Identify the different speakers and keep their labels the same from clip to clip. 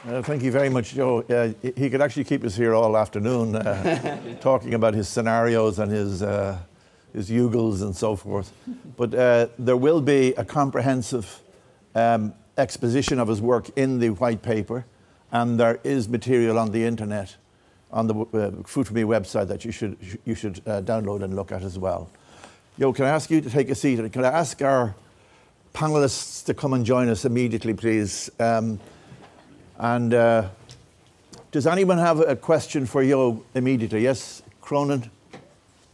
Speaker 1: Thank you very much, Joe. He could actually keep us here all afternoon talking about his scenarios and his Yugels and so forth. But there will be a comprehensive exposition of his work in the white paper, and there is material on the internet, on the Food for Me website that you should download and look at as well. Joe, can I ask you to take a seat? And can I ask our panelists to come and join us immediately, please? Does anyone have a question for Joe immediately? Yes, Cronin?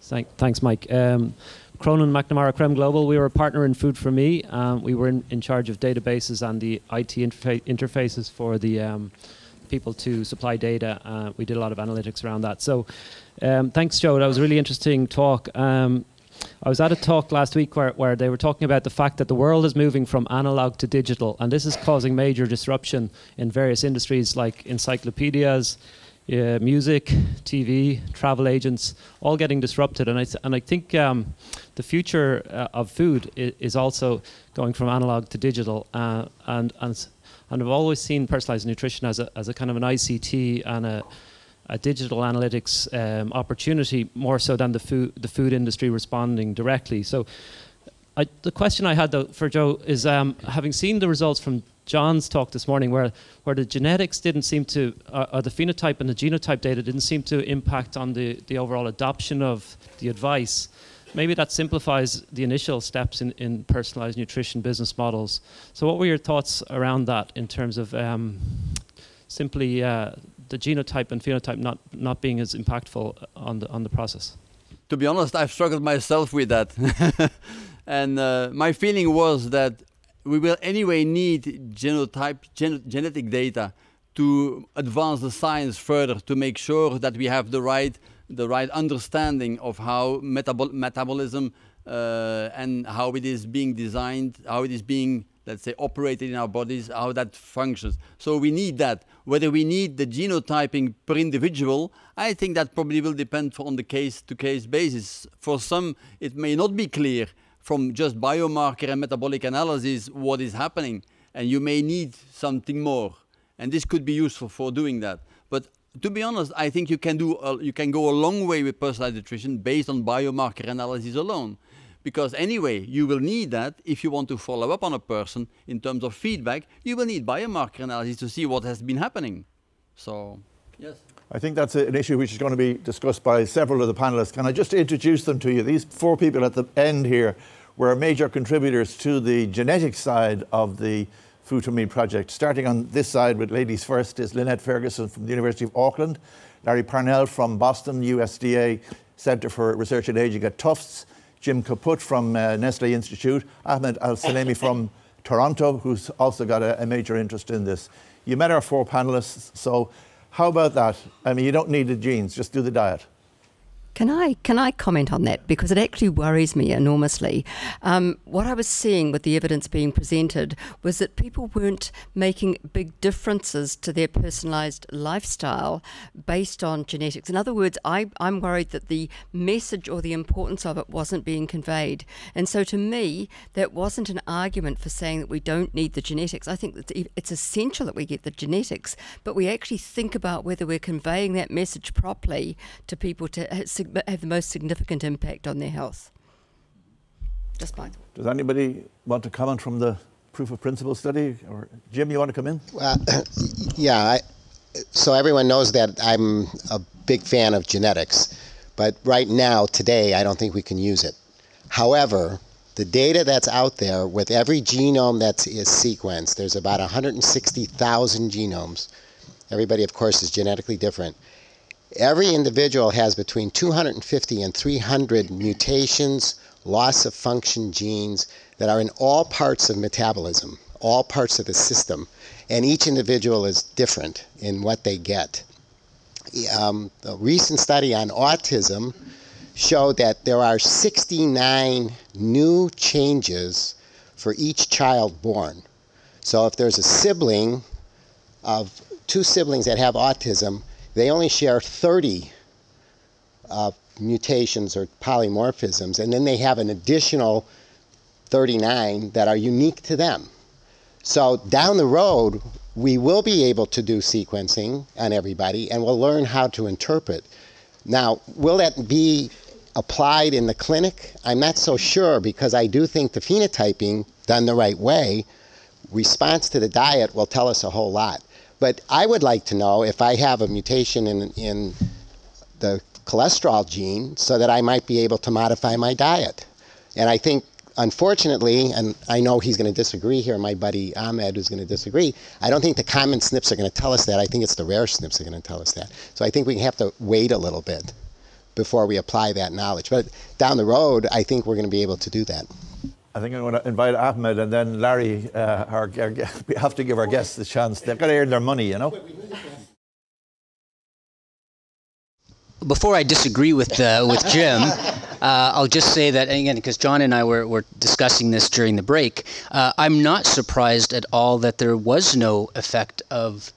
Speaker 2: Thanks, Mike. Cronin McNamara Creme Global, we were a partner in Food for Me. We were in charge of databases and the IT interfaces for the people to supply data. We did a lot of analytics around that. So thanks, Joe. That was a really interesting talk. I was at a talk last week where they were talking about the fact that the world is moving from analog to digital, and this is causing major disruption in various industries like encyclopedias, music, TV, travel agents, all getting disrupted. And I think the future of food is also going from analog to digital. And I've always seen personalized nutrition as a kind of an ICT and a digital analytics opportunity, more so than the food industry responding directly. So the question I had, though, for Joe is, having seen the results from John's talk this morning, where the genetics didn't seem to, or the phenotype and the genotype data didn't seem to impact on the overall adoption of the advice, maybe that simplifies the initial steps in personalized nutrition business models. So what were your thoughts around that in terms of simply the genotype and phenotype not being as impactful on the process?
Speaker 3: To be honest, I've struggled myself with that. And my feeling was that we will anyway need genetic data to advance the science further, to make sure that we have the right understanding of how metabolism and how it is being designed, how it is being, let's say, operated in our bodies, how that functions. So we need that. Whether we need the genotyping per individual, I think that probably will depend on the case-to-case basis. For some, it may not be clear from just biomarker and metabolic analysis what is happening, and you may need something more. And this could be useful for doing that. But to be honest, I think you can go a long way with personalized nutrition based on biomarker analysis alone. Because anyway, you will need that if you want to follow up on a person in terms of feedback. You will need biomarker analysis to see what has been happening. So, yes.
Speaker 1: I think that's an issue which is going to be discussed by several of the panelists. Can I just introduce them to you? These four people at the end here were major contributors to the genetic side of the Food for Me project. Starting on this side with ladies first is Lynette Fergus from the University of Auckland, Larry Parnell from Boston, USDA Center for Research and Aging at Tufts, Jim Kaput from Nestle Institute, Ahmed Al-Salemi from Toronto, who's also got a major interest in this. You met our four panelists, so how about that? I mean, you don't need the genes, just do the diet.
Speaker 4: Can I comment on that? Because it actually worries me enormously. What I was seeing with the evidence being presented was that people weren't making big differences to their personalised lifestyle based on genetics. In other words, I'm worried that the message or the importance of it wasn't being conveyed. And so to me, that wasn't an argument for saying that we don't need the genetics. I think that it's essential that we get the genetics, but we actually think about whether we're conveying that message properly to people to have the most significant impact on their health. Just mine.
Speaker 1: Does anybody want to comment from the proof of principle study? Or Jim, you want to come in?
Speaker 5: Well, yeah. So everyone knows that I'm a big fan of genetics, but right now, today, I don't think we can use it. However, the data that's out there with every genome that is sequenced, there's about 160,000 genomes. Everybody, of course, is genetically different. Every individual has between 250 and 300 mutations, loss of function genes that are in all parts of metabolism, all parts of the system, and each individual is different in what they get. A recent study on autism showed that there are 69 new changes for each child born. So if there's a sibling of two siblings that have autism, they only share 30 mutations or polymorphisms, and then they have an additional 39 that are unique to them. So down the road, we will be able to do sequencing on everybody, and we'll learn how to interpret. Now, will that be applied in the clinic? I'm not so sure, because I do think the phenotyping, done the right way, response to the diet will tell us a whole lot. But I would like to know if I have a mutation in the cholesterol gene so that I might be able to modify my diet. And I think, unfortunately, and I know he's going to disagree here, my buddy Ahmed is going to disagree, I don't think the common SNPs are going to tell us that. I think it's the rare SNPs that are going to tell us that. So I think we have to wait a little bit before we apply that knowledge. But down the road, I think we're going to be able to do that.
Speaker 1: I think I'm going to invite Ahmed and then Larry. We have to give our guests the chance. They've got to earn their money, you know.
Speaker 6: Before I disagree with Jim, I'll just say that, again, because John and I were discussing this during the break, I'm not surprised at all that there was no effect of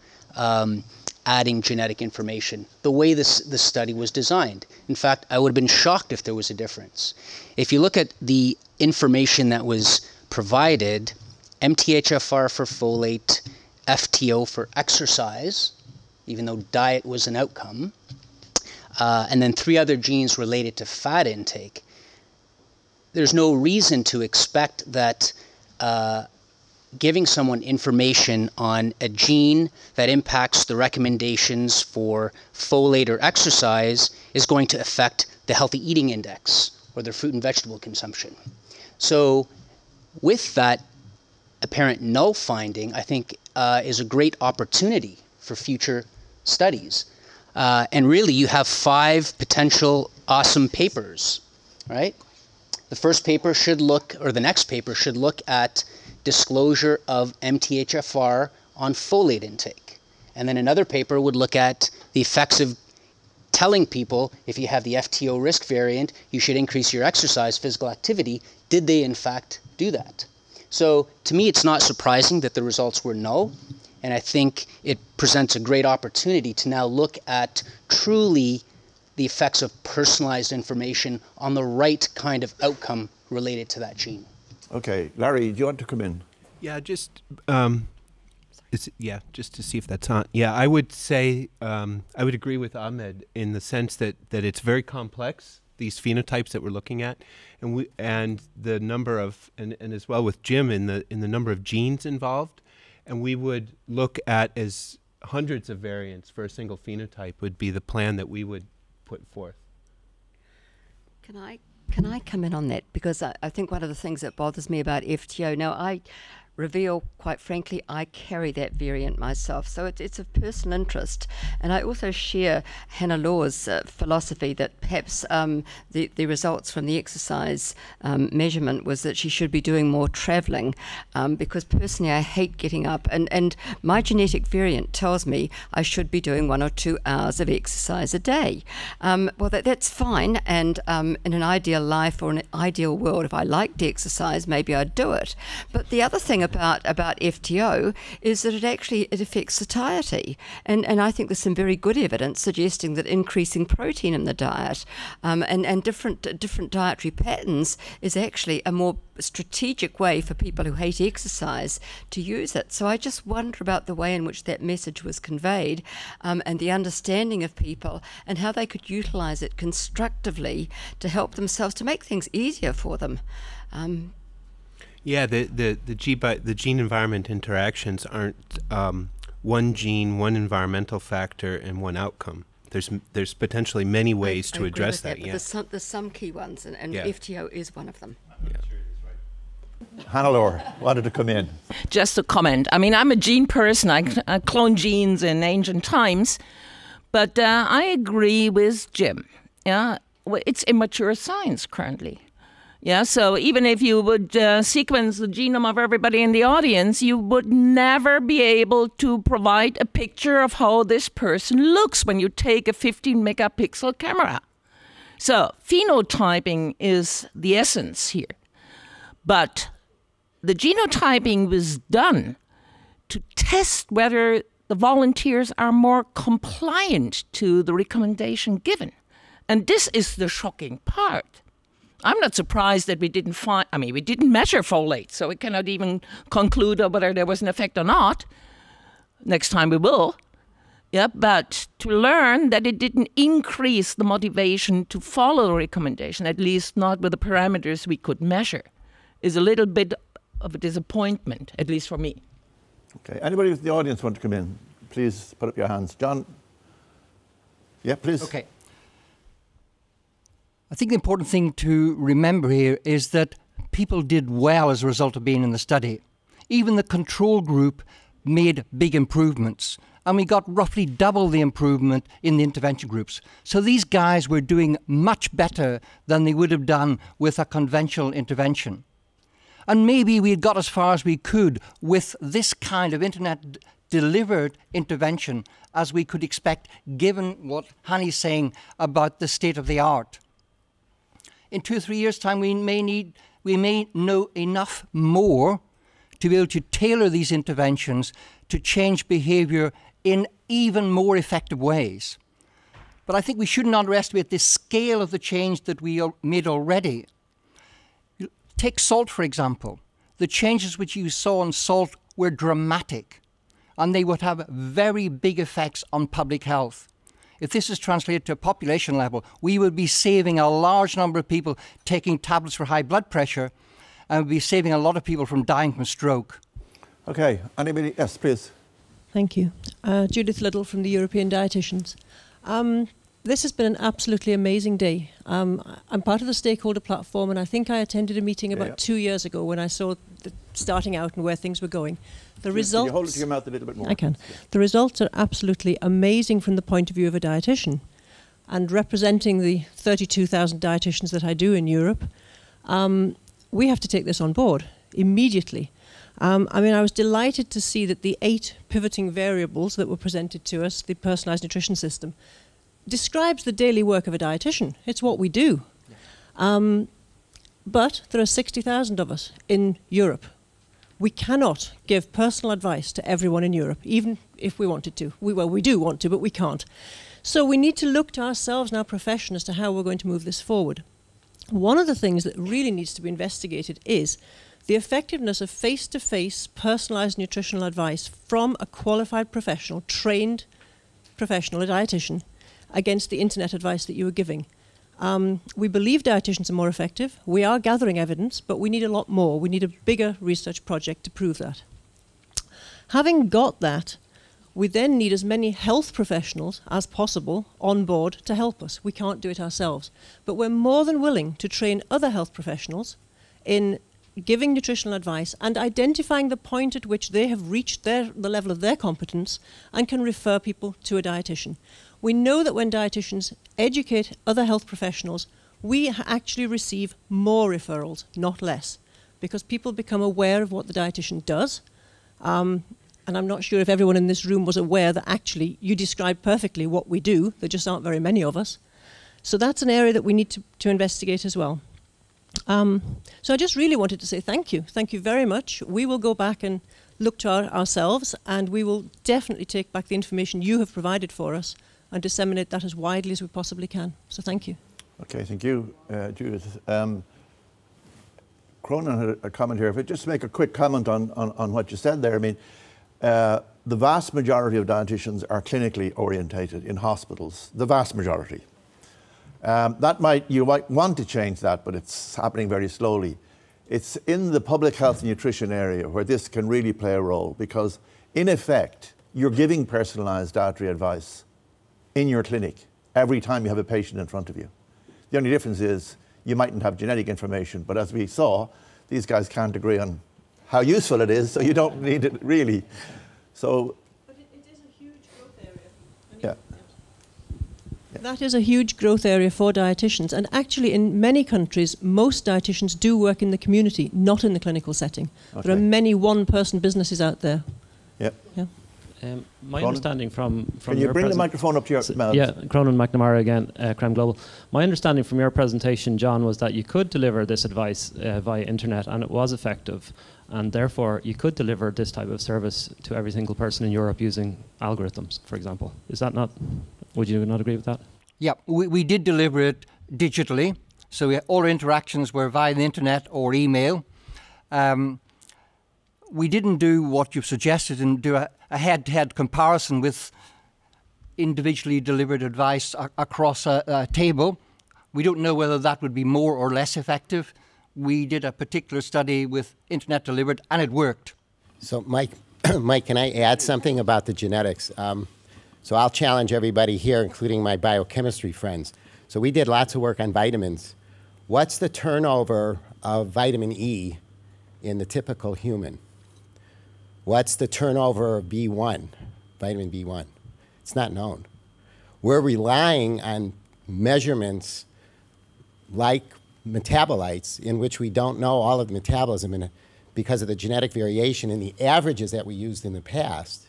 Speaker 6: adding genetic information, the way this study was designed. In fact, I would have been shocked if there was a difference. If you look at the information that was provided, MTHFR for folate, FTO for exercise, even though diet was an outcome, and then 3 other genes related to fat intake, there's no reason to expect that giving someone information on a gene that impacts the recommendations for folate or exercise is going to affect the healthy eating index or their fruit and vegetable consumption. So with that apparent null finding, I think is a great opportunity for future studies. And really, you have 5 potential awesome papers, right? The first paper should look, or the next paper should look at disclosure of MTHFR on folate intake. And then another paper would look at the effects of telling people, if you have the FTO risk variant, you should increase your exercise, physical activity. Did they, in fact, do that? So to me, it's not surprising that the results were null. And I think it presents a great opportunity to now look at truly the effects of personalized information on the right kind of outcome related to that gene.
Speaker 1: Okay, Larry, do you want to come in?
Speaker 7: Yeah, just just to see if that's on. Yeah, I would say I would agree with Ahmed in the sense that it's very complex, these phenotypes that we're looking at, and the number of and as well with Jim in the number of genes involved, and we would look at as hundreds of variants for a single phenotype would be the plan that we would put forth.
Speaker 4: Can I come in on that? Because I think one of the things that bothers me about FTO, now I reveal, quite frankly, I carry that variant myself. So it's of personal interest. And I also share Hannah Law's philosophy that perhaps the results from the exercise measurement was that she should be doing more traveling, because personally I hate getting up. And my genetic variant tells me I should be doing 1 or 2 hours of exercise a day. Well, that's fine. And in an ideal life or an ideal world, if I liked to exercise, maybe I'd do it. But the other thing about FTO is that it affects satiety, and I think there's some very good evidence suggesting that increasing protein in the diet and different dietary patterns is actually a more strategic way for people who hate exercise to use it. So I just wonder about the way in which that message was conveyed, and the understanding of people and how they could utilize it constructively to help themselves, to make things easier for them.
Speaker 7: Yeah, the gene environment interactions aren't one gene, one environmental factor, and one outcome. There's potentially many ways to address that.
Speaker 4: Yeah, but there's some key ones, and yeah. FTO is one of them.
Speaker 7: Yeah.
Speaker 1: Hannah Law wanted to come in.
Speaker 8: Just a comment. I mean, I'm a gene person. I cloned genes in ancient times, but I agree with Jim. Yeah, it's immature science currently. Yeah, so even if you would sequence the genome of everybody in the audience, you would never be able to provide a picture of how this person looks when you take a 15-megapixel camera. So phenotyping is the essence here. But the genotyping was done to test whether the volunteers are more compliant to the recommendation given. And this is the shocking part. I'm not surprised that we didn't measure folate, so we cannot even conclude whether there was an effect or not. Next time we will. Yeah, but to learn that it didn't increase the motivation to follow the recommendation, at least not with the parameters we could measure, is a little bit of a disappointment, at least for me.
Speaker 1: Okay, anybody in the audience want to come in? Please put up your hands. John? Yeah, please.
Speaker 9: Okay. I think the important thing to remember here is that people did well as a result of being in the study. Even the control group made big improvements, and we got roughly double the improvement in the intervention groups. So these guys were doing much better than they would have done with a conventional intervention. And maybe we got as far as we could with this kind of internet-delivered intervention as we could expect, given what Hanni's saying about the state of the art. In 2 or 3 years' time, we may know enough more to be able to tailor these interventions to change behaviour in even more effective ways. But I think we shouldn't underestimate the scale of the change that we made already. Take salt, for example. The changes which you saw on salt were dramatic, and they would have very big effects on public health. If this is translated to a population level, we would be saving a large number of people taking tablets for high blood pressure, and we'd be saving a lot of people from dying from stroke.
Speaker 1: Okay, anybody? Yes, please.
Speaker 10: Thank you. Judith Liddle from the European Dietitians. This has been an absolutely amazing day. I'm part of the stakeholder platform, and I think I attended a meeting about 2 years ago when I saw starting out and where things were going. The results. Can you
Speaker 1: hold it to your mouth a little bit more?
Speaker 10: I can. Yeah. The results are absolutely amazing from the point of view of a dietitian, and representing the 32,000 dietitians that I do in Europe, we have to take this on board immediately. I mean, I was delighted to see that the 8 pivoting variables that were presented to us, the personalised nutrition system, describes the daily work of a dietitian. It's what we do. Yeah. But there are 60,000 of us in Europe. We cannot give personal advice to everyone in Europe, even if we wanted to. We do want to, but we can't. So we need to look to ourselves and our profession as to how we're going to move this forward. One of the things that really needs to be investigated is the effectiveness of face-to-face personalised nutritional advice from a qualified professional, trained professional, a dietitian, against the internet advice that you were giving. We believe dietitians are more effective. We are gathering evidence, but we need a lot more. We need a bigger research project to prove that. Having got that, we then need as many health professionals as possible on board to help us. We can't do it ourselves. But we're more than willing to train other health professionals in giving nutritional advice and identifying the point at which they have reached the level of their competence and can refer people to a dietitian. We know that when dietitians educate other health professionals, we actually receive more referrals, not less, because people become aware of what the dietitian does. And I'm not sure if everyone in this room was aware that actually you described perfectly what we do. There just aren't very many of us. So that's an area that we need to investigate as well. So I just really wanted to say thank you. Thank you very much. We will go back and look to ourselves, and we will definitely take back the information you have provided for us and disseminate that as widely as we possibly can. So thank you.
Speaker 1: Okay, thank you, Judith. Cronin had a comment here. If I just make a quick comment on what you said there. I mean, the vast majority of dietitians are clinically orientated in hospitals, the vast majority. You might want to change that, but it's happening very slowly. It's in the public health and nutrition area where this can really play a role, because in effect, you're giving personalised dietary advice in your clinic every time you have a patient in front of you. The only difference is you mightn't have genetic information, but as we saw, these guys can't agree on how useful it is, so you don't need it really. So,
Speaker 10: but it is a huge growth area.
Speaker 1: Yeah.
Speaker 10: That is a huge growth area for dietitians, and actually in many countries most dietitians do work in the community, not in the clinical setting. Okay. There are many one-person businesses out there.
Speaker 1: Yep.
Speaker 10: Yeah.
Speaker 2: My understanding from
Speaker 1: Can you bring the microphone up to your mouth?
Speaker 2: Yeah, Cronin McNamara again, Creme Global. My understanding from your presentation, John, was that you could deliver this advice via internet, and it was effective, and therefore you could deliver this type of service to every single person in Europe using algorithms, for example. Is that not? Would you not agree with that?
Speaker 9: Yeah, we did deliver it digitally, so all our interactions were via the internet or email. We didn't do what you've suggested and do a head-to-head comparison with individually delivered advice across a table. We don't know whether that would be more or less effective. We did a particular study with internet delivered, and it worked.
Speaker 5: So, Mike, Mike, can I add something about the genetics? So I'll challenge everybody here, including my biochemistry friends. So we did lots of work on vitamins. What's the turnover of vitamin E in the typical human? What's the turnover of B1, vitamin B1? It's not known. We're relying on measurements like metabolites in which we don't know all of the metabolism because of the genetic variation in the averages that we used in the past.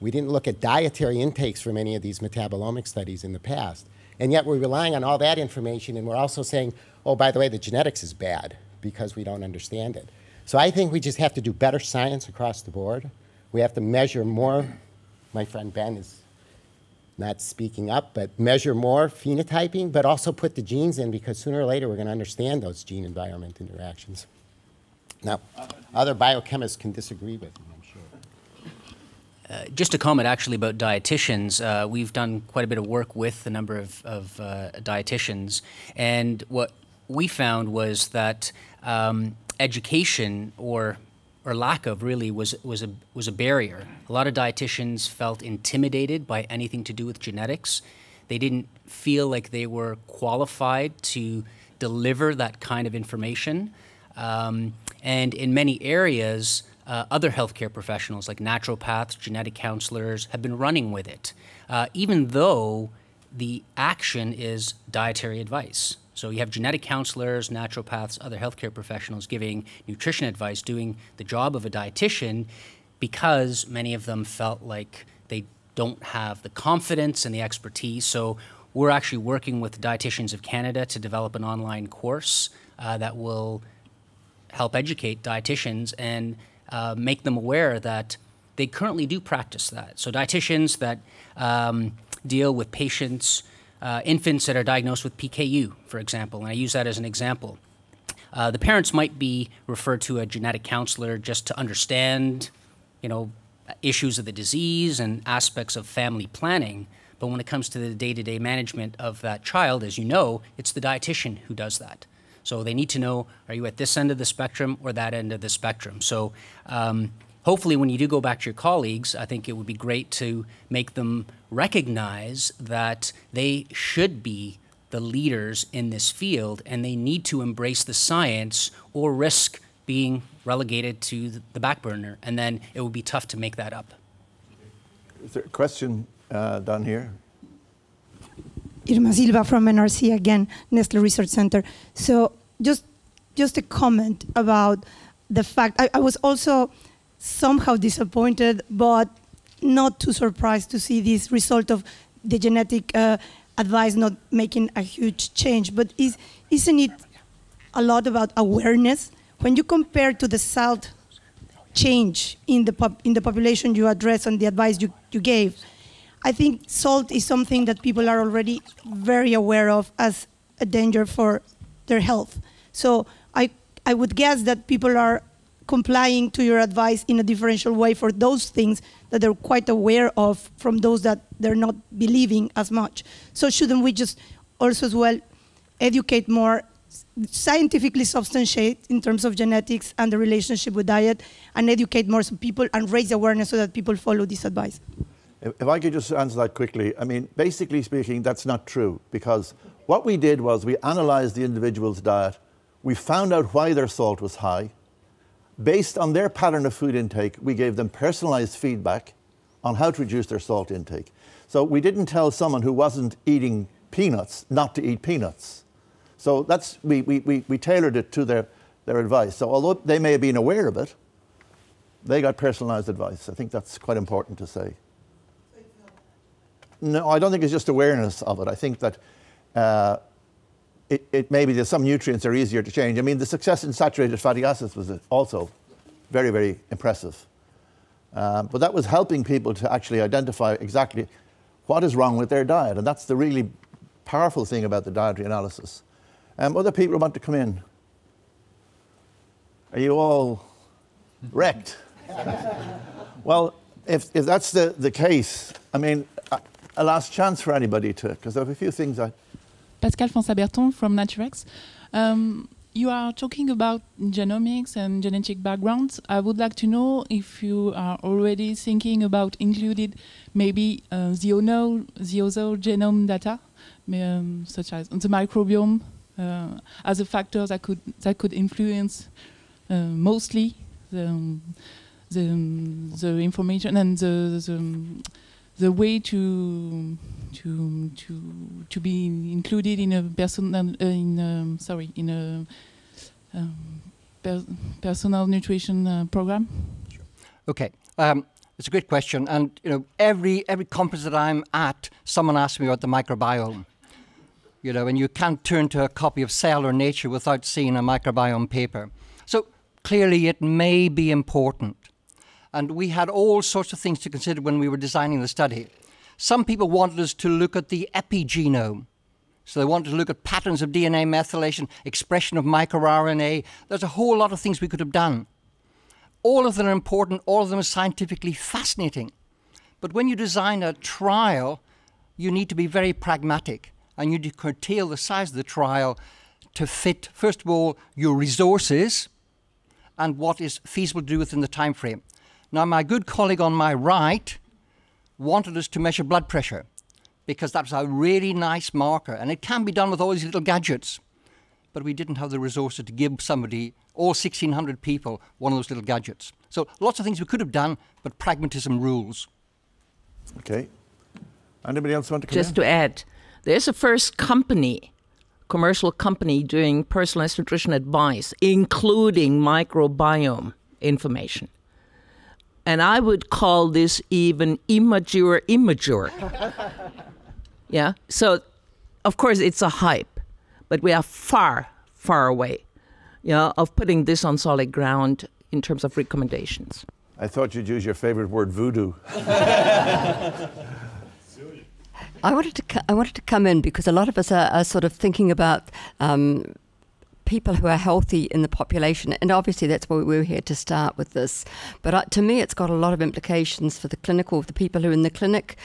Speaker 5: We didn't look at dietary intakes for many of these metabolomic studies in the past. And yet we're relying on all that information, and we're also saying, oh, by the way, the genetics is bad because we don't understand it. So I think we just have to do better science across the board. We have to measure more. My friend Ben is not speaking up, but measure more phenotyping, but also put the genes in, because sooner or later we're going to understand those gene-environment interactions. Now, other biochemists can disagree with me, I'm sure.
Speaker 6: Just a comment actually about dietitians. We've done quite a bit of work with a number of dietitians, and what we found was that education or lack of really was a barrier. A lot of dietitians felt intimidated by anything to do with genetics. They didn't feel like they were qualified to deliver that kind of information. And in many areas, other healthcare professionals like naturopaths, genetic counselors have been running with it, even though the action is dietary advice. So you have genetic counselors, naturopaths, other healthcare professionals giving nutrition advice, doing the job of a dietitian, because many of them felt like they don't have the confidence and the expertise. So we're actually working with Dietitians of Canada to develop an online course that will help educate dietitians and make them aware that they currently do practice that. So dietitians that deal with patients, infants that are diagnosed with PKU, for example, and I use that as an example. The parents might be referred to a genetic counselor just to understand, issues of the disease and aspects of family planning. But when it comes to the day-to-day management of that child, as you know, it's the dietitian who does that. So they need to know, are you at this end of the spectrum or that end of the spectrum? So hopefully when you do go back to your colleagues, I think it would be great to make them recognize that they should be the leaders in this field, and they need to embrace the science or risk being relegated to the back burner, and then it would be tough to make that up.
Speaker 1: Is there a question down here?
Speaker 11: Irma Silva from NRC again, Nestle Research Center. So just a comment about the fact, I was also somehow disappointed, but not too surprised to see this result of the genetic advice not making a huge change. But isn't it a lot about awareness? When you compare to the salt change in the population you address and the advice you gave, I think salt is something that people are already very aware of as a danger for their health. So I would guess that people are complying to your advice in a differential way for those things that they're quite aware of from those that they're not believing as much. So shouldn't we just also as well educate more, scientifically substantiate in terms of genetics and the relationship with diet, and educate more so people and raise awareness so that people follow this advice?
Speaker 1: If I could just answer that quickly, I mean, basically speaking, that's not true, because what we did was we analysed the individual's diet, we found out why their salt was high. Based on their pattern of food intake, we gave them personalised feedback on how to reduce their salt intake. So we didn't tell someone who wasn't eating peanuts not to eat peanuts. So that's, we tailored it to their advice. So although they may have been aware of it, they got personalised advice. I think that's quite important to say. No, I don't think it's just awareness of it. I think that it may be that some nutrients are easier to change. I mean, the success in saturated fatty acids was also very, very impressive. But that was helping people to actually identify exactly what is wrong with their diet. And that's the really powerful thing about the dietary analysis. Other people want to come in. Are you all wrecked? Well, if that's the case, I mean, a last chance for anybody to, because I have a few things I...
Speaker 12: Pascal Fonsa-Berton from Naturex. You are talking about genomics and genetic backgrounds. I would like to know if you are already thinking about including maybe the other genome data, such as the microbiome, as a factor that could influence mostly the information and the way to be included in a personal nutrition program.
Speaker 9: Sure. Okay, it's a great question, and every conference that I'm at, someone asks me about the microbiome. And you can't turn to a copy of Cell or Nature without seeing a microbiome paper. So clearly, it may be important. And we had all sorts of things to consider when we were designing the study. Some people wanted us to look at the epigenome. So they wanted to look at patterns of DNA methylation, expression of microRNA. There's a whole lot of things we could have done. All of them are important. All of them are scientifically fascinating. But when you design a trial, you need to be very pragmatic. And you need to curtail the size of the trial to fit, first of all, your resources and what is feasible to do within the time frame. Now, my good colleague on my right wanted us to measure blood pressure because that's a really nice marker, and it can be done with all these little gadgets. But we didn't have the resources to give somebody, all 1,600 people, one of those little gadgets. So lots of things we could have done, but pragmatism rules.
Speaker 1: Okay. Anybody else want to come
Speaker 8: Just to add, there's a first commercial company doing personalized nutrition advice, including microbiome information. And I would call this even immature. Yeah. So, of course, it's a hype, but we are far, far away, of putting this on solid ground in terms of recommendations.
Speaker 1: I thought you'd use your favorite word, voodoo.
Speaker 4: I wanted to come in because a lot of us are sort of thinking about people who are healthy in the population, and obviously that's why we're here to start with this. But to me, it's got a lot of implications for the people who are in the clinic,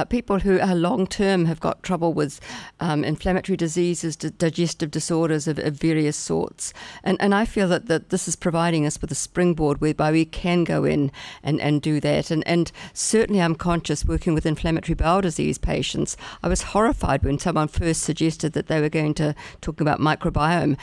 Speaker 4: people who are long-term have got trouble with inflammatory diseases, digestive disorders of various sorts. And I feel that this is providing us with a springboard whereby we can go in and do that. And certainly I'm conscious working with inflammatory bowel disease patients. I was horrified when someone first suggested that they were going to talk about microbiome,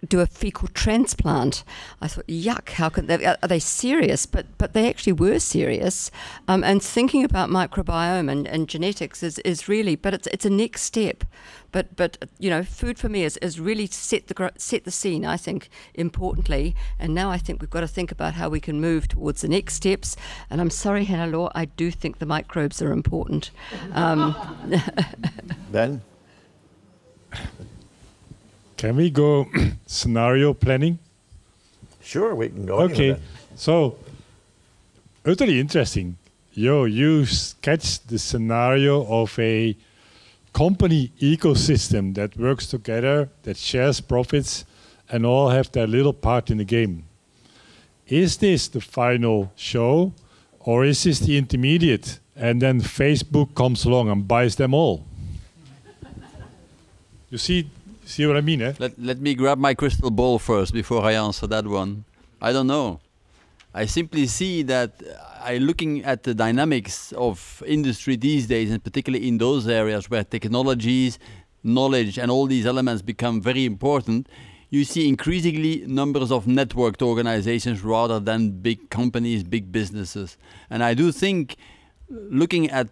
Speaker 4: do a fecal transplant. I thought, yuck, how could they, are they serious? But they actually were serious. And thinking about microbiome and genetics is really, but it's a next step. But food for me is really set the scene, I think, importantly. And now I think we've got to think about how we can move towards the next steps. And I'm sorry, Hannah Law, I do think the microbes are important.
Speaker 1: Ben?
Speaker 13: Can we go scenario planning?
Speaker 1: Sure, we can go.
Speaker 13: Okay, so utterly interesting. You sketched the scenario of a company ecosystem that works together, that shares profits, and all have their little part in the game. Is this the final show, or is this the intermediate, and then Facebook comes along and buys them all? You see what I mean, eh?
Speaker 3: Let me grab my crystal ball first before I answer that one. I don't know. I simply see that looking at the dynamics of industry these days, and particularly in those areas where technologies, knowledge, and all these elements become very important, you see increasingly numbers of networked organizations rather than big companies, big businesses. And I do think looking at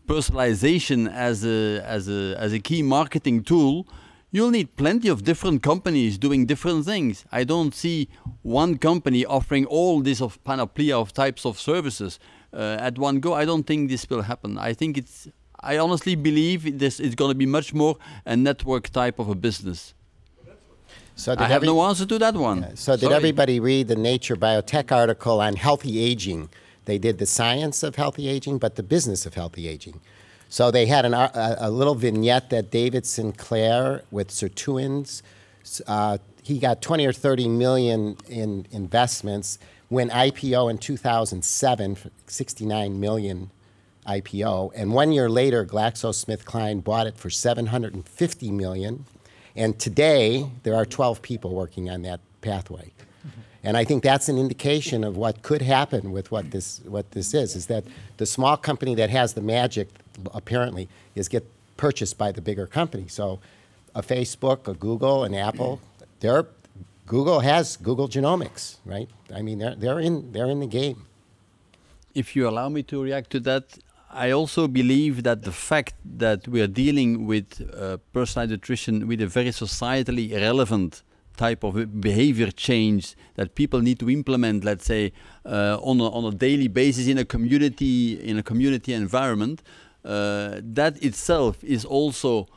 Speaker 3: personalization as a key marketing tool, you'll need plenty of different companies doing different things. I don't see one company offering all this of panoply of types of services at one go. I don't think this will happen. I honestly believe this is going to be much more a network type of a business.
Speaker 5: So
Speaker 3: I have no answer to that one.
Speaker 5: Yeah. So did everybody read the Nature Biotech article on healthy aging? They did the science of healthy aging, but the business of healthy aging. So they had a little vignette that David Sinclair with Sirtuins, he got 20 or 30 million in investments went IPO in 2007, 69 million IPO, and 1 year later, GlaxoSmithKline bought it for 750 million, and today there are 12 people working on that pathway. And I think that's an indication of what could happen with what this is that the small company that has the magic, apparently, is get purchased by the bigger company. So a Facebook, a Google, an Apple, Google has Google Genomics, right? I mean, they're in the game.
Speaker 3: If you allow me to react to that, I also believe that the fact that we are dealing with personalized nutrition with a very societally relevant type of behavior change that people need to implement, let's say, on a daily basis in a community environment, that itself is also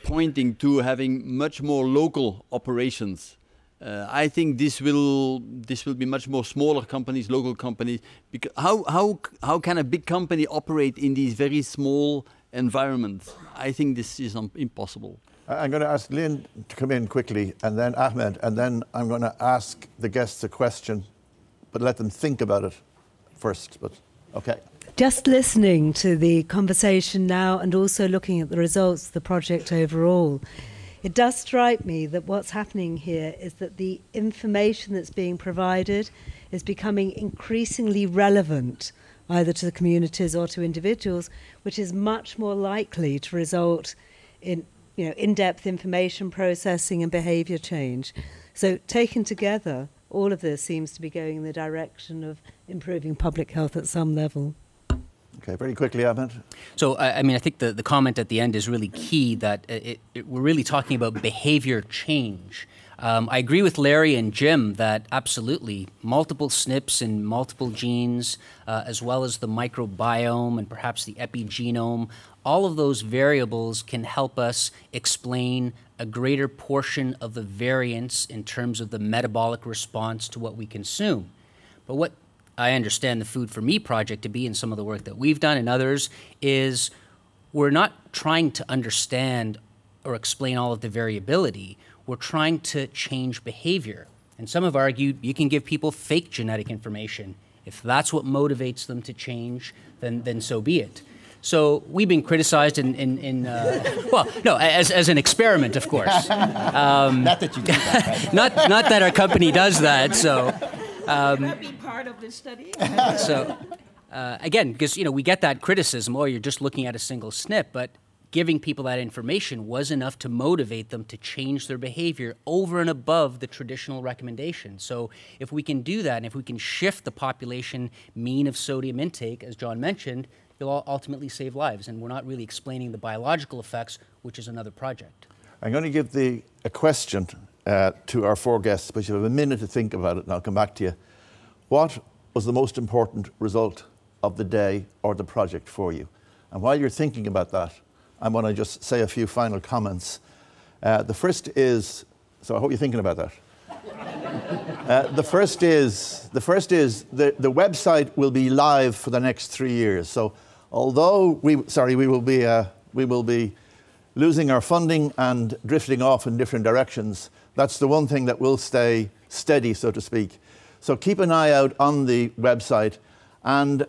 Speaker 3: pointing to having much more local operations. I think this will be much more smaller companies, local companies. Because how can a big company operate in these very small environments? I think this is impossible.
Speaker 1: I'm going to ask Lynn to come in quickly, and then Ahmed, and then I'm going to ask the guests a question, but let them think about it first. But okay.
Speaker 14: Just listening to the conversation now and also looking at the results of the project overall, it does strike me that what's happening here is that the information that's being provided is becoming increasingly relevant either to the communities or to individuals, which is much more likely to result in in-depth information processing and behaviour change. So taken together, all of this seems to be going in the direction of improving public health at some level.
Speaker 1: Okay, very quickly, Ahmed.
Speaker 6: So, I mean, I think the comment at the end is really key, that we're really talking about behavior change. I agree with Larry and Jim that absolutely multiple SNPs and multiple genes, as well as the microbiome and perhaps the epigenome, all of those variables can help us explain a greater portion of the variance in terms of the metabolic response to what we consume. But what I understand the Food for Me project to be, and some of the work that we've done and others, is we're not trying to understand or explain all of the variability. We're trying to change behavior. And some have argued you can give people fake genetic information. If that's what motivates them to change, then so be it. So we've been criticized well, no, as an experiment, of course.
Speaker 5: Not that you do that, right?
Speaker 6: not that our company does that, so.
Speaker 8: That be part of this study?
Speaker 6: So, again, because we get that criticism, you're just looking at a single SNP, but giving people that information was enough to motivate them to change their behavior over and above the traditional recommendation. So if we can do that, and if we can shift the population mean of sodium intake, as John mentioned, you'll ultimately save lives. And we're not really explaining the biological effects, which is another project.
Speaker 1: I'm going to give a question to our four guests, but you have a minute to think about it, and I'll come back to you. What was the most important result of the day or the project for you? And while you're thinking about that, I want to just say a few final comments. The first is, so I hope you're thinking about that. The first is the website will be live for the next 3 years. So although we will be losing our funding and drifting off in different directions, that's the one thing that will stay steady, so to speak. So keep an eye out on the website. And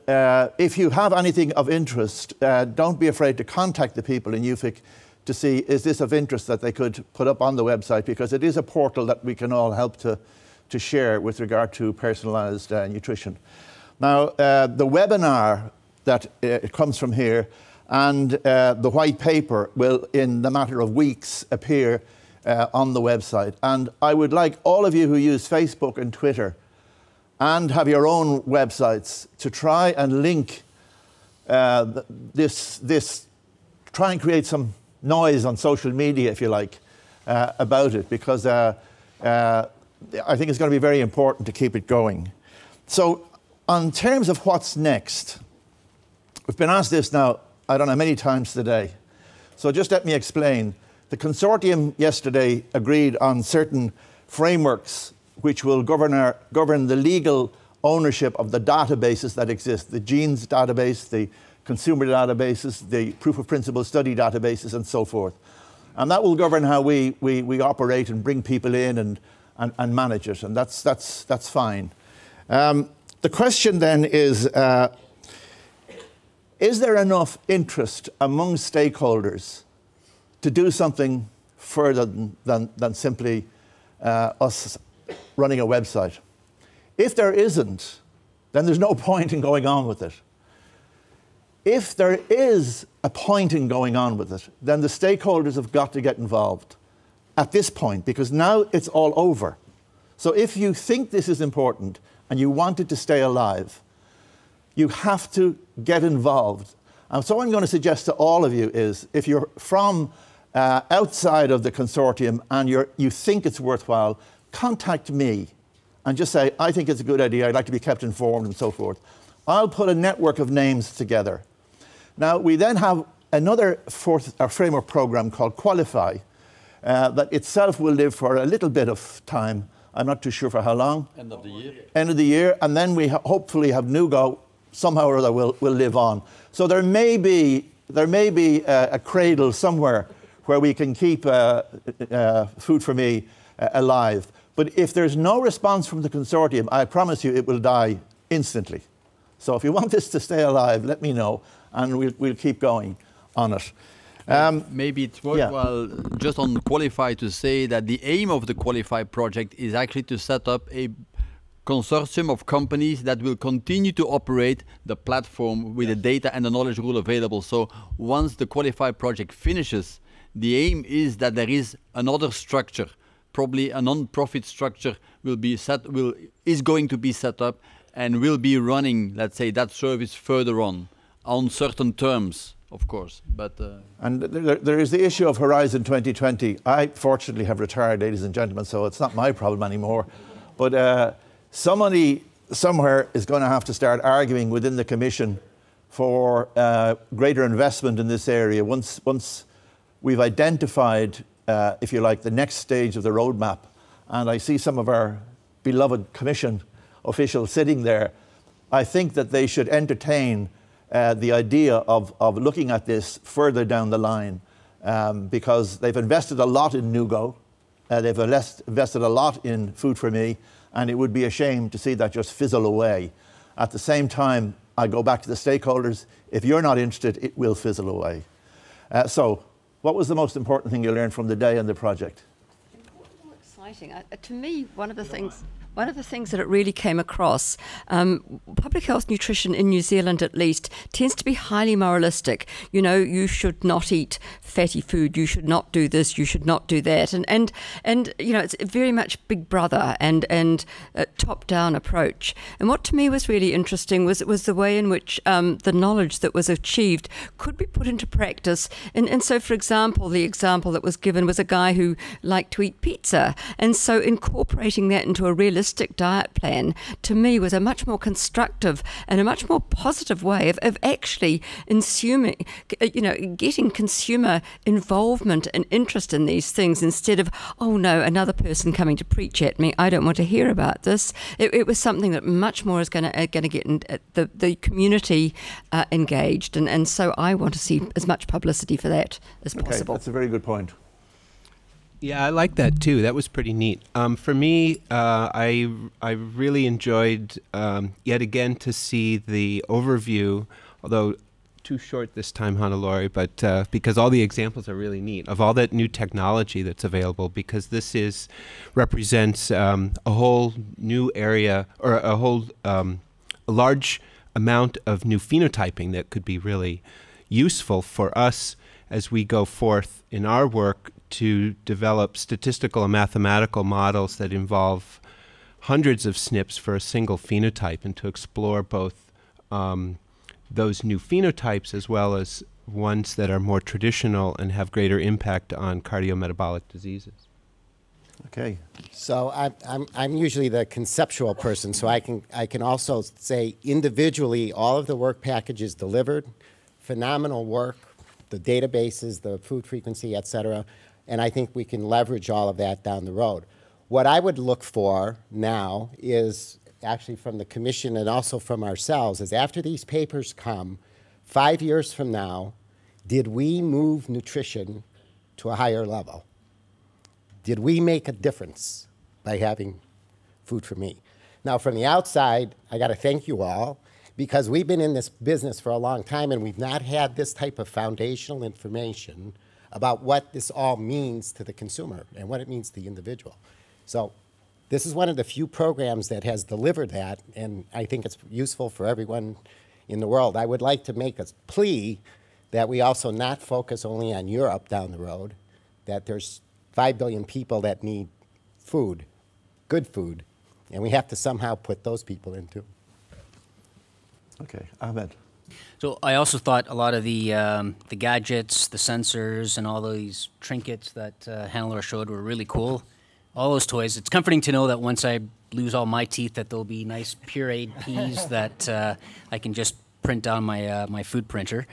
Speaker 1: if you have anything of interest, don't be afraid to contact the people in UFIC to see, is this of interest that they could put up on the website, because it is a portal that we can all help to share with regard to personalised nutrition. Now, the webinar that it comes from here and the white paper will, in the matter of weeks, appear on the website. And I would like all of you who use Facebook and Twitter and have your own websites to try and link try and create some noise on social media, if you like, about it, because I think it's going to be very important to keep it going. So, in terms of what's next, we've been asked this now, I don't know, many times today. So just let me explain. The consortium yesterday agreed on certain frameworks which will govern the legal ownership of the databases that exist, the genes database, the consumer databases, the proof of principle study databases, and so forth. And that will govern how we operate and bring people in and manage it, and that's fine. The question then is there enough interest among stakeholders to do something further than simply us running a website? If there isn't, then there's no point in going on with it. If there is a point in going on with it, then the stakeholders have got to get involved at this point, because now it's all over. So if you think this is important and you want it to stay alive, you have to get involved. And so what I'm going to suggest to all of you is, if you're from outside of the consortium and you think it's worthwhile, contact me and just say, I think it's a good idea, I'd like to be kept informed and so forth. I'll put a network of names together. Now, we then have another framework program called Qualify that itself will live for a little bit of time. I'm not too sure for how long.
Speaker 3: End of the year.
Speaker 1: End of the year, and then we hopefully have NuGo somehow or other will live on. So there may be a cradle somewhere where we can keep Food for Me alive. But if there's no response from the consortium, I promise you it will die instantly. So if you want this to stay alive, let me know, and we'll keep going on it.
Speaker 3: Maybe it's worthwhile just on Qualify to say that the aim of the Qualify project is actually to set up a consortium of companies that will continue to operate the platform with the data and the knowledge rule available. So once the Qualify project finishes, the aim is that there is another structure, probably a non-profit structure is going to be set up and will be running, let's say, that service further on certain terms, of course. But
Speaker 1: and there is the issue of Horizon 2020. I fortunately have retired, ladies and gentlemen, so it's not my problem anymore. But somebody somewhere is going to have to start arguing within the Commission for greater investment in this area once we've identified, if you like, the next stage of the roadmap. And I see some of our beloved Commission officials sitting there. I think that they should entertain the idea of looking at this further down the line, because they've invested a lot in NuGo, they've invested a lot in Food for Me, and it would be a shame to see that just fizzle away. At the same time, I go back to the stakeholders. If you're not interested, it will fizzle away. So, what was the most important thing you learned from the day and the project?
Speaker 4: More exciting. To me, one of the things that it really came across, public health nutrition in New Zealand at least tends to be highly moralistic. You know, you should not eat fatty food, you should not do this, you should not do that. And you know, it's very much Big Brother and a top-down approach. And what to me was really interesting was the way in which the knowledge that was achieved could be put into practice. And so, for example, the example that was given was a guy who liked to eat pizza. And so incorporating that into a realistic diet plan, to me, was a much more constructive and a much more positive way of actually getting consumer involvement and interest in these things, instead of, oh no, another person coming to preach at me, I don't want to hear about this. It was something that much more is going to get the community engaged, and so I want to see as much publicity for that as possible.
Speaker 1: That's a very good point.
Speaker 7: Yeah, I like that too. That was pretty neat. For me, I really enjoyed yet again to see the overview, although too short this time, Hannelore, but because all the examples are really neat of all that new technology that's available, because this represents a whole new area, or a large amount of new phenotyping that could be really useful for us as we go forth in our work to develop statistical and mathematical models that involve hundreds of SNPs for a single phenotype, and to explore both those new phenotypes as well as ones that are more traditional and have greater impact on cardiometabolic diseases.
Speaker 1: Okay.
Speaker 5: So I'm usually the conceptual person, so I can also say individually all of the work packages delivered, phenomenal work, the databases, the food frequency, et cetera, and I think we can leverage all of that down the road. What I would look for now is, actually from the Commission and also from ourselves, is after these papers come, 5 years from now, did we move nutrition to a higher level? Did we make a difference by having Food for Me? Now, from the outside, I got to thank you all, because we've been in this business for a long time and we've not had this type of foundational information about what this all means to the consumer and what it means to the individual. So this is one of the few programs that has delivered that, and I think it's useful for everyone in the world. I would like to make a plea that we also not focus only on Europe down the road, that there's 5 billion people that need food, good food, and we have to somehow put those people in too.
Speaker 1: Okay, Ahmed.
Speaker 6: So I also thought a lot of the gadgets, the sensors, and all these trinkets that Hannelore showed were really cool. All those toys. It's comforting to know that once I lose all my teeth, that there'll be nice pureed peas that I can just print on my my food printer.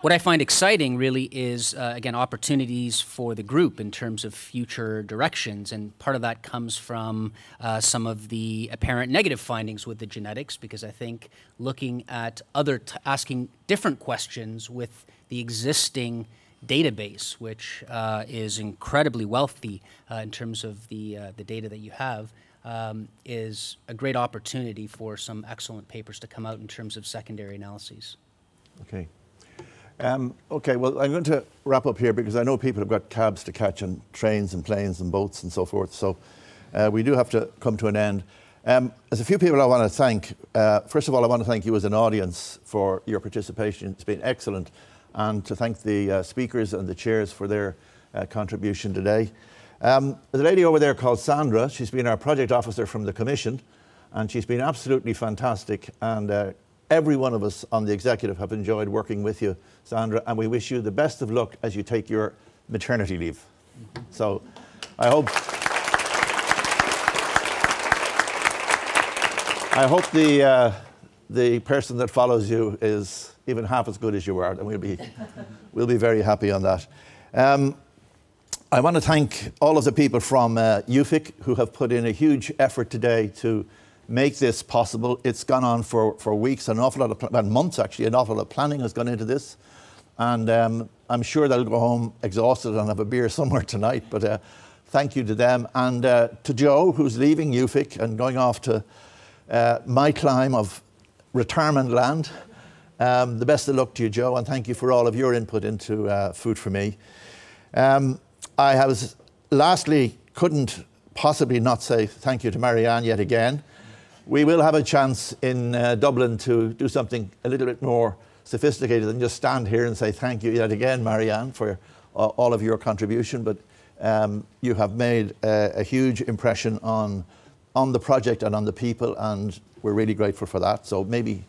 Speaker 6: What I find exciting really is, again, opportunities for the group in terms of future directions. And part of that comes from some of the apparent negative findings with the genetics, because I think looking at asking different questions with the existing database, which is incredibly wealthy in terms of the data that you have, is a great opportunity for some excellent papers to come out in terms of secondary analyses.
Speaker 1: Okay. Okay, well, I'm going to wrap up here because I know people have got cabs to catch and trains and planes and boats and so forth, so we do have to come to an end. There's a few people I want to thank. First of all, I want to thank you as an audience for your participation. It's been excellent. And to thank the speakers and the chairs for their contribution today. There's a lady over there called Sandra. She's been our project officer from the Commission, and she's been absolutely fantastic. And every one of us on the executive have enjoyed working with you, Sandra, and we wish you the best of luck as you take your maternity leave. So I hope the person that follows you is even half as good as you are, and we'll be very happy on that. I want to thank all of the people from UFIC who have put in a huge effort today to make this possible. It's gone on for weeks, an awful lot of months actually. An awful lot of planning has gone into this, and I'm sure they'll go home exhausted and have a beer somewhere tonight. But thank you to them, and to Joe, who's leaving UFIC and going off to my climb of retirement land. The best of luck to you, Joe, and thank you for all of your input into Food for Me. Lastly, couldn't possibly not say thank you to Marianne yet again. We will have a chance in Dublin to do something a little bit more sophisticated than just stand here and say thank you yet again, Marianne, for all of your contribution. But you have made a huge impression on the project and on the people, and we're really grateful for that. So maybe...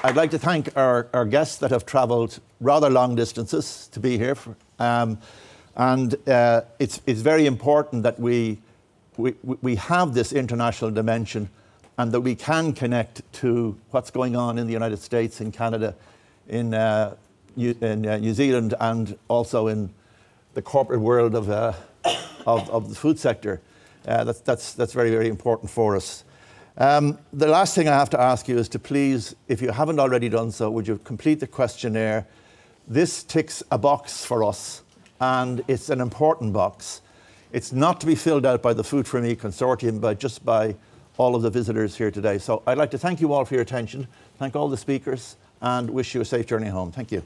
Speaker 1: I'd like to thank our guests that have travelled rather long distances to be here. It's very important that we have this international dimension and that we can connect to what's going on in the United States, in Canada, in New Zealand, and also in the corporate world of the food sector. That's very, very important for us. The last thing I have to ask you is to please, if you haven't already done so, would you complete the questionnaire? This ticks a box for us, and it's an important box. It's not to be filled out by the Food for Me consortium, but just by all of the visitors here today. So I'd like to thank you all for your attention, thank all the speakers, and wish you a safe journey home. Thank you.